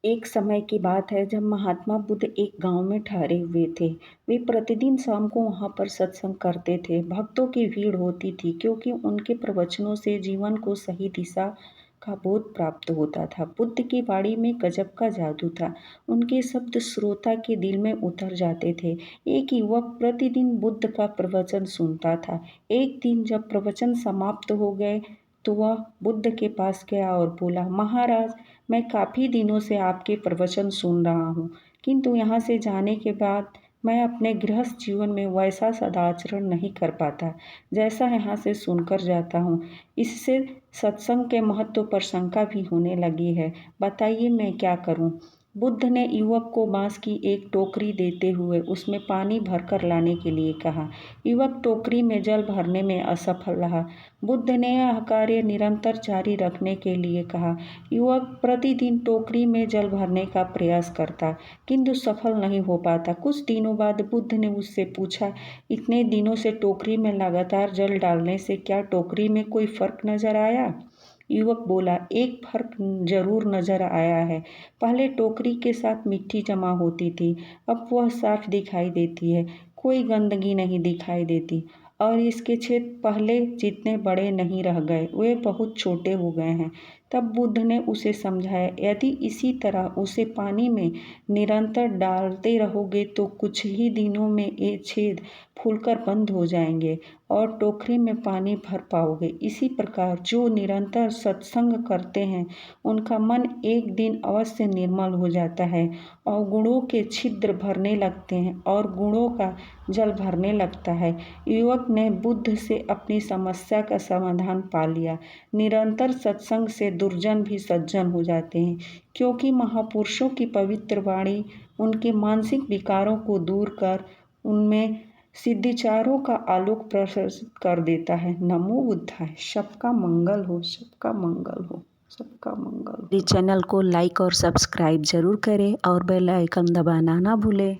एक समय की बात है जब महात्मा बुद्ध एक गांव में ठहरे हुए थे। वे प्रतिदिन शाम को वहां पर सत्संग करते थे। भक्तों की भीड़ होती थी क्योंकि उनके प्रवचनों से जीवन को सही दिशा का बोध प्राप्त होता था। बुद्ध की वाणी में गजब का जादू था। उनके शब्द श्रोता के दिल में उतर जाते थे। एक युवक प्रतिदिन बुद्ध का प्रवचन सुनता था। एक दिन जब प्रवचन समाप्त हो गए तो वह बुद्ध के पास गया और बोला, महाराज, मैं काफ़ी दिनों से आपके प्रवचन सुन रहा हूँ, किंतु यहाँ से जाने के बाद मैं अपने गृहस्थ जीवन में वैसा सदाचरण नहीं कर पाता जैसा यहाँ से सुनकर जाता हूँ। इससे सत्संग के महत्व पर शंका भी होने लगी है। बताइए मैं क्या करूँ? बुद्ध ने युवक को बांस की एक टोकरी देते हुए उसमें पानी भरकर लाने के लिए कहा। युवक टोकरी में जल भरने में असफल रहा। बुद्ध ने यह कार्य निरंतर जारी रखने के लिए कहा। युवक प्रतिदिन टोकरी में जल भरने का प्रयास करता, किंतु सफल नहीं हो पाता। कुछ दिनों बाद बुद्ध ने उससे पूछा, इतने दिनों से टोकरी में लगातार जल डालने से क्या टोकरी में कोई फर्क नजर आया? युवक बोला, एक फर्क जरूर नजर आया है। पहले टोकरी के साथ मिट्टी जमा होती थी, अब वह साफ दिखाई देती है। कोई गंदगी नहीं दिखाई देती और इसके छेद पहले जितने बड़े नहीं रह गए, वे बहुत छोटे हो गए हैं। तब बुद्ध ने उसे समझाया, यदि इसी तरह उसे पानी में निरंतर डालते रहोगे तो कुछ ही दिनों में ये छेद फूलकर बंद हो जाएंगे और टोकरी में पानी भर पाओगे। इसी प्रकार जो निरंतर सत्संग करते हैं उनका मन एक दिन अवश्य निर्मल हो जाता है और गुणों के छिद्र भरने लगते हैं और गुणों का जल भरने लगता है। युवक ने बुद्ध से अपनी समस्या का समाधान पा लिया। निरंतर सत्संग से दुर्जन भी सज्जन हो जाते हैं, क्योंकि महापुरुषों की पवित्र वाणी उनके मानसिक विकारों को दूर कर उनमें सिद्धिचारों का आलोक प्रसरित कर देता है। नमो बुद्धाय। सबका मंगल हो, सबका मंगल हो, सबका मंगल हो। मेरे चैनल को लाइक और सब्सक्राइब जरूर करें और बेल आइकन दबाना ना भूलें।